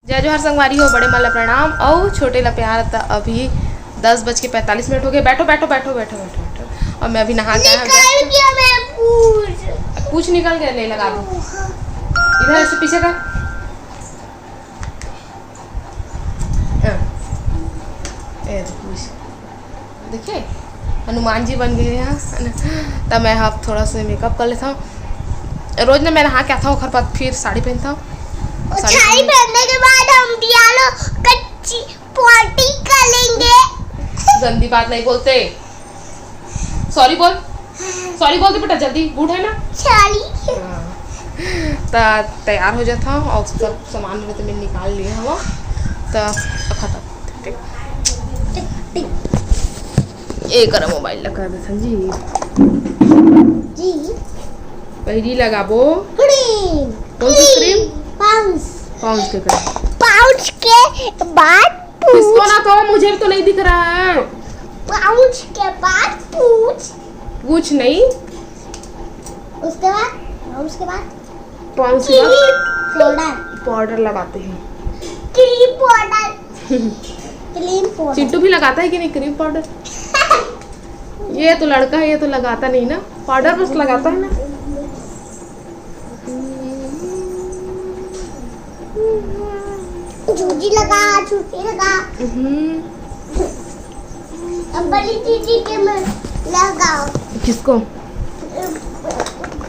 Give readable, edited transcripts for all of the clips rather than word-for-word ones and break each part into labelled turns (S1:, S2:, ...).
S1: जय जोहर संगवारी हो, बड़े माला प्रणाम और छोटे ला प्यार। था अभी 10:45 हो गए। बैठो बैठो बैठो बैठो बैठो बैठो। और मैं अभी नहा के पूछ निकल गया। ले लगा दो इधर ऐसे पीछे का। देखिए हनुमान जी बन गए यहाँ। तब मैं अब थोड़ा सा मेकअप कर लेता हूँ। रोज ना मैं नहा के आता हूँ घर पर, फिर साड़ी पहनता हूँ।
S2: साड़ी पहनने के बाद हम दियालो कच्ची पार्टी करेंगे।
S1: गंदी बात नहीं बोलते। सॉरी बोल, सॉरी बोल दे बेटा जल्दी। गुड है ना
S2: सॉरी।
S1: तैयार हो जाता हूँ और सब सामान में तो मैंने निकाल लिए हम। तो खत्म। ये करो मोबाइल लगा दे संजी
S2: जी।
S1: पहली लगाबो
S2: क्रीम।
S1: कौन सी क्रीम?
S2: पाउच।
S1: पाउच के क्रीम।
S2: पाउच के बाद
S1: इसको ना तो मुझे तो नहीं दिख रहा है।
S2: पाउच के बाद पूछ।
S1: पूछ नहीं,
S2: उसके बाद पाउच के बाद
S1: पाउच के बाद
S2: पाउडर।
S1: पाउडर लगाते हैं।
S2: Cream powder. Cream powder.
S1: Chintu भी लगाता है कि नहीं क्रीम पाउडर? ये तो लड़का है, ये तो लगाता नहीं ना, पाउडर बस लगाता है ना।
S2: झूठी लगा, झूठी लगा। अब बड़ी दीदी के में लगाओ।
S1: किसको?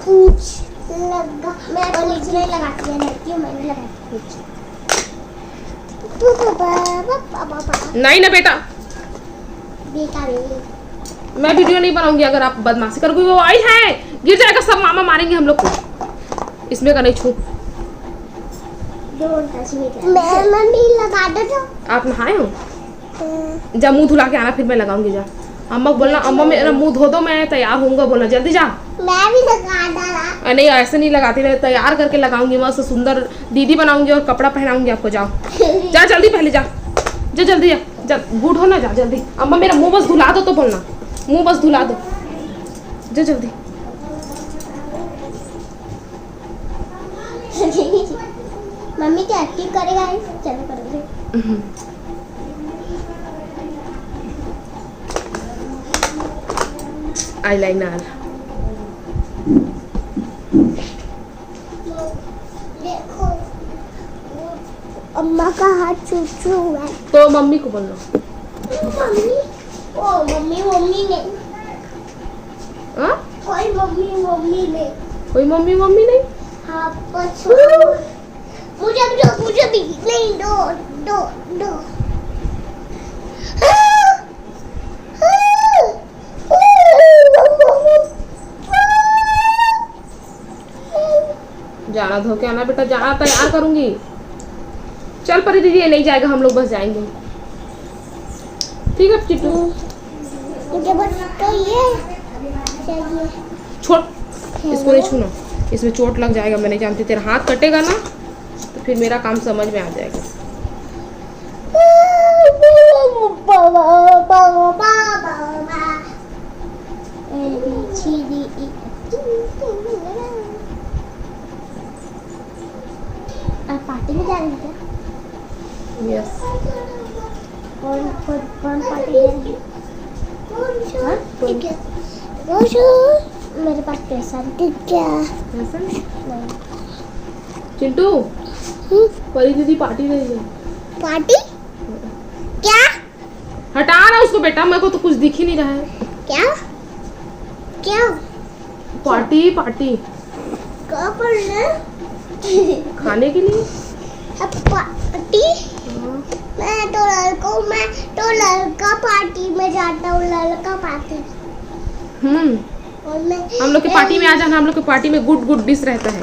S2: पूछ लगा। मैं पूछ नहीं लगाती है, लड़की हूँ, मैं नहीं लगाती पूछ।
S1: नहीं ना बेटा,
S2: बेटा
S1: मैं वीडियो नहीं बनाऊंगी अगर आप बदमाशी करोगे। वो आई है, गिर जाएगा सब, मामा मारेंगे हम लोग को। इसमें का नहीं छू।
S2: मैं भी लगा दो तो।
S1: आप नहाए हो? जा मुंह धुला के आना, फिर मैं लगाऊंगी। जा अम्मा को बोलना, अम्मा मेरा मुंह धो दो, मैं तैयार होऊंगा। बोलना जल्दी जा।
S2: मैं भी लगा डाला।
S1: नहीं ऐसे नहीं लगाती, मैं तैयार करके लगाऊंगी, मस्त सुंदर दीदी बनाऊंगी और कपड़ा पहनाऊंगी आपको। जाओ जा जल्दी, पहले जा जा जल्दी जा। गुड हो ना, जा जल्दी। अम्मा मेरा मुंह बस धुला दो तो बोलना, मुंह बस धुला दो। जा जल्दी।
S2: मम्मी क्या एक्टिंग करेगा? चलो करेंगे।
S1: आईलाइनर
S2: देखो अम्मा का हाथ चूचू हुआ है।
S1: तो मम्मी को बोलना।
S2: मम्मी ओ मम्मी मम्मी ने
S1: हाँ?
S2: कोई मम्मी मम्मी ने
S1: कोई मम्मी मम्मी नहीं।
S2: हाँ बस मुझे भी नहीं। दो दो दो।
S1: जाना धो के आना बेटा, जाना तैयार करूंगी। चल परी दीदी, ये नहीं जाएगा, हम लोग बस जाएंगे। ठीक है चिट्टू।
S2: मुझे बस तो ये चाहिए।
S1: छोड़, इसको नहीं छूना, इसमें चोट लग जाएगा। मैं नहीं जानती, तेरा हाथ कटेगा ना तो फिर मेरा काम समझ में आ जाएगा।
S2: पार्टी में जा रही है?
S1: यस।
S2: कौन पार्टी दे रही है? ठीक है। मेरे पास पैसा नहीं। क्या
S1: ऐसा
S2: नहीं?
S1: चिंटू, परी दीदी पार्टी दे रही है।
S2: पार्टी? क्या?
S1: हटा ना उसको बेटा, मेरे को तो कुछ दिख ही नहीं रहा है।
S2: क्या क्या?
S1: पार्टी पार्टी
S2: कहाँ पर है?
S1: खाने के लिए।
S2: पार्टी? मैं तो लड़का पार्टी में जाता हूँ। लड़का पार्टी। और मैं
S1: हम लोग के पार्टी में आ जाना। हम लोग के पार्टी में गुड गुड डिश रहता है,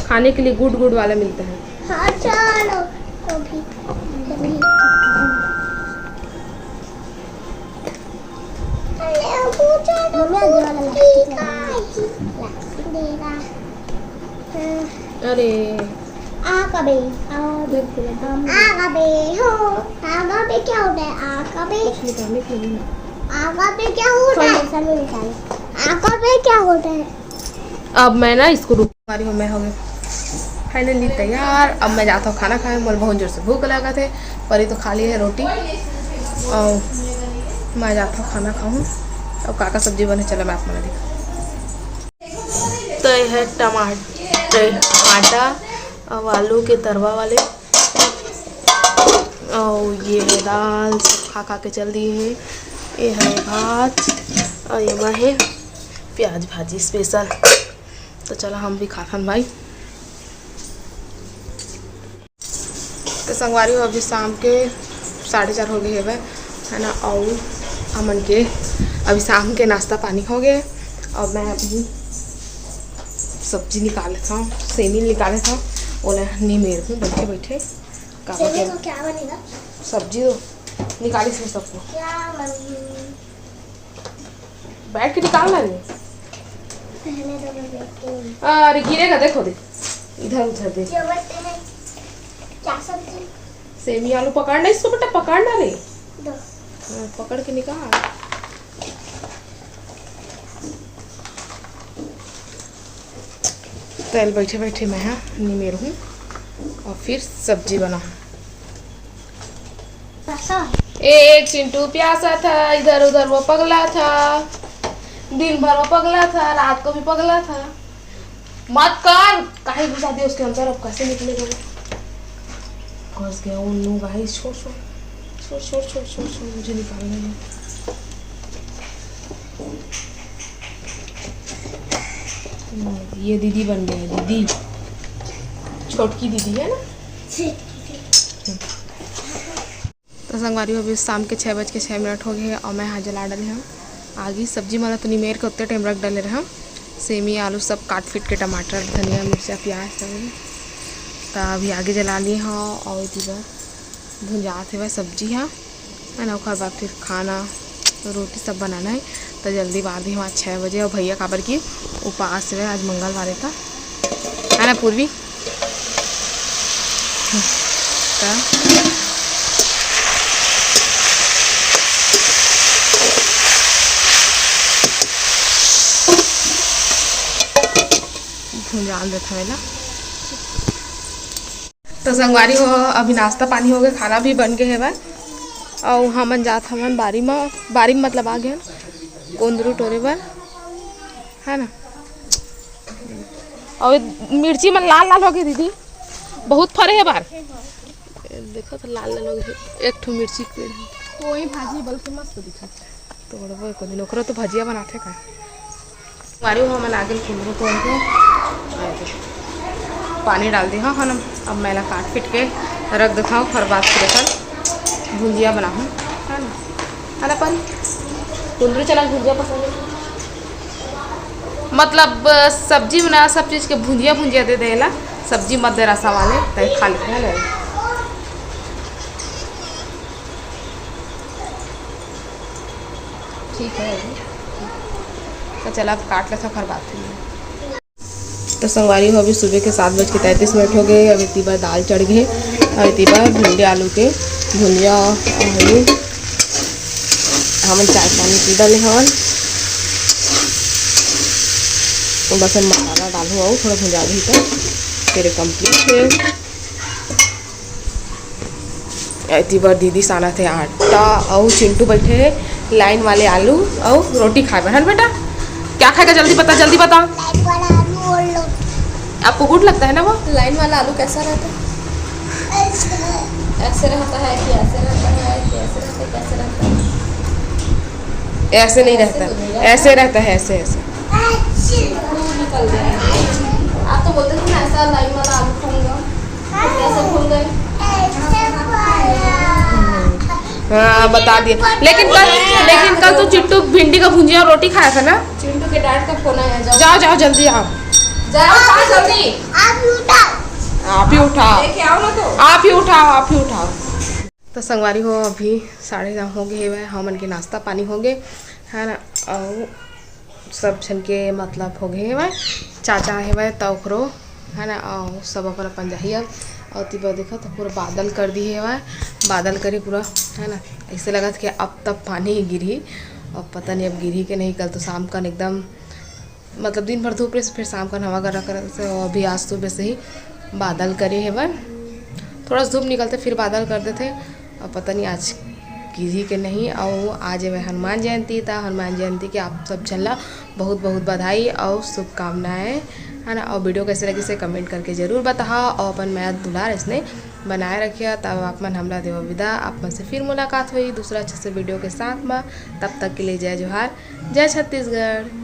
S1: खाने के लिए गुड गुड वाला मिलता है।
S2: हाँ चलो कभी।
S1: अरे
S2: आगाबे हो। आगाबे क्या होता है? आगाबे क्या होता है? आगाबे क्या होता है?
S1: अब मैं ना इसको रुक पा रही हूँ। मैं हो गया फाइनली तैयार। अब मैं जाता हूँ खाना खाए, मुझे बहुत जोर से भूख लगा थे। परी तो खा ली है रोटी और मैं जाता हूँ खाना खाऊँ। और काका सब्जी बने, चलो मैं आपको दिखा। तो ये है टमाटर आटा और आलू के तरुआ वाले, और ये है दाल, सब खा खा के चल दिए हैं। ये है भात और ये में है प्याज भाजी स्पेशल। तो चलो हम भी खाथन भाई। तो संगवारी हो अभी शाम के 4:30 हो गए है ना। और हमन के अभी शाम के नाश्ता पानी हो गए। और मैं अभी सब्जी निकाले था, सेमी निकाले था, बोले नीमेर हूँ बैठे बैठे।
S2: तो क्या बनेगा?
S1: सब्जी तो निकाली से सबको
S2: क्या
S1: बैठ के निकालना नहीं।
S2: पहले तो मैं बैठती हूँ।
S1: अरे गिरेगा, देखो देख इधर उधर देख।
S2: क्या बोलते हैं? क्या सब्जी?
S1: सेमी आलू पकड़ना इसको बेटा, पकड़ना रे।
S2: दो।
S1: पकड़ के निकाल। तेल बैठे बैठे मैं यहाँ निमेर हूँ और फिर सब्जी बना। एक चिंटू प्यासा था, इधर उधर वो पगला था, दिन भर वो पगला था, रात को भी पगला था। मत कर, काहे घुसा दिया उसके अंदर, अब कैसे निकलेगा वो? घुस गया उन्नू गाइस। छोड़ छोड़ छोड़ छोड़ छोड़ छोड़ छोड़, मुझे निकालने में। ये दीदी बन गया है, दीदी छोटकी दीदी है ना। तो संगवारी अभी शाम के 6:06 हो गए और मैं यहाँ जला डाले हम आगे सब्जी मतलब तो निमेर के उतने टाइम रख डाले रहे हम। सेमी आलू सब काट फिट के, टमाटर धनिया मिर्चा प्याज सब तो अभी आगे जला लिए हाँ। और इधर भुंजाते हुए सब्जी है ना। उसके बाद फिर खाना रोटी सब बनाना है। तो जल्दी बाद ही वहाँ 6 बजे। और भैया काबर की उपवास है, आज मंगलवार था है ना पूर्वी। भुंजान देता है ना। तो संगवारी हो अभी नाश्ता पानी हो गया, खाना भी बन गए है भाई। और हमन जात हमन बारी में मतलब आ गए गोंदरू टोरे पर है ना। और मिर्ची में लाल लाल हो गई दीदी, बहुत फरे है बार। देखो तो लाल लाल हो गई। एक ठो मिर्ची पेड़ है, वही भाजी बल्कि मस्त दिखा तोड़बो एक दिन ओकरो तो भजिया बनाते का। मारी हो हमन आगे कुंदरू तोड़ के पानी डाल दी हाँ हम। अब मैला काट फिट के रख देता हूँ, फिर बाद फिर भुंजिया बनाऊँ है ना पर कुंदरू चना भुंजिया पसंद है। मतलब सब्जी बना सब चीज़ के भुंजिया भुंजिया दे देला, सब्जी मत दे रसा वाले तय खा लेते हैं। ठीक है तो चला अब काट लेता फिर बात है। तो संगवारी हो अभी सुबह के 7:33 हो गए। अभी इतनी बार दाल चढ़ गए और इतनी बार भिंडी आलू के भुंजिया आलू हमन चाय पानी पी डाले हवन। तो बस मसाला डालू और थोड़ा भुंजा दी तो फिर कंप्लीट है। इतनी बार दीदी साना थे आटा और चिंटू बैठे है लाइन वाले आलू और रोटी खाए है बेटा। क्या खाएगा जल्दी बता, जल्दी बता। आपको गुड लगता है ना वो लाइन वाला आलू? कैसा रहता है? ऐसे रहता है कि ऐसे रहता है कि ऐसे रहता है, कैसे रहता है? ऐसे नहीं रहता, ऐसे रहता है, ऐसे ऐसे निकल गया। आप तो बोलते थे ना ऐसा लाइन वाला आलू खाऊंगा, कैसे भूल गए? हाँ बता दिए। लेकिन कल तो चिंटू भिंडी का भुंजिया और रोटी खाया था ना। चिंटू के डैड का फोन आया, जाओ जाओ जल्दी आओ, जाओ जल्दी। आप ही उठाओ, आप ही उठाओ, आप ही उठाओ। तो संगवारी हो अभी 9:30 हो गए है, हमन के नाश्ता पानी हो गए है ना। और सब छन के मतलब हो गए है, चाचा है वह तो है ना। और सब अपन अपन जाइए। और तिबा देखा तो पूरा बादल कर दी है वह, बादल करे पूरा है ना। ऐसे लगा था कि अब तब पानी गिरी, अब पता नहीं अब गिरी के नहीं। कल तो शाम का एकदम मतलब दिन भर धूप रहे, फिर शाम का हवा गर्रा कर से। अभी आज सुबह से ही बादल करे है वन, थोड़ा सा धूप निकलते फिर बादल कर देते। और पता नहीं आज गिरी के नहीं। और आज है हनुमान जयंती था। हनुमान जयंती के आप सब चला बहुत बहुत बधाई और शुभकामनाएं, है ना। और वीडियो कैसे लगी से कमेंट करके ज़रूर बताओ। और अपन मैं दुलार इसने बनाए रखिए। तब आप मन हमला देव विदा। आप मन से फिर मुलाकात हुई दूसरा अच्छे से वीडियो के साथ में। तब तक के लिए जय जोहार, जय छत्तीसगढ़।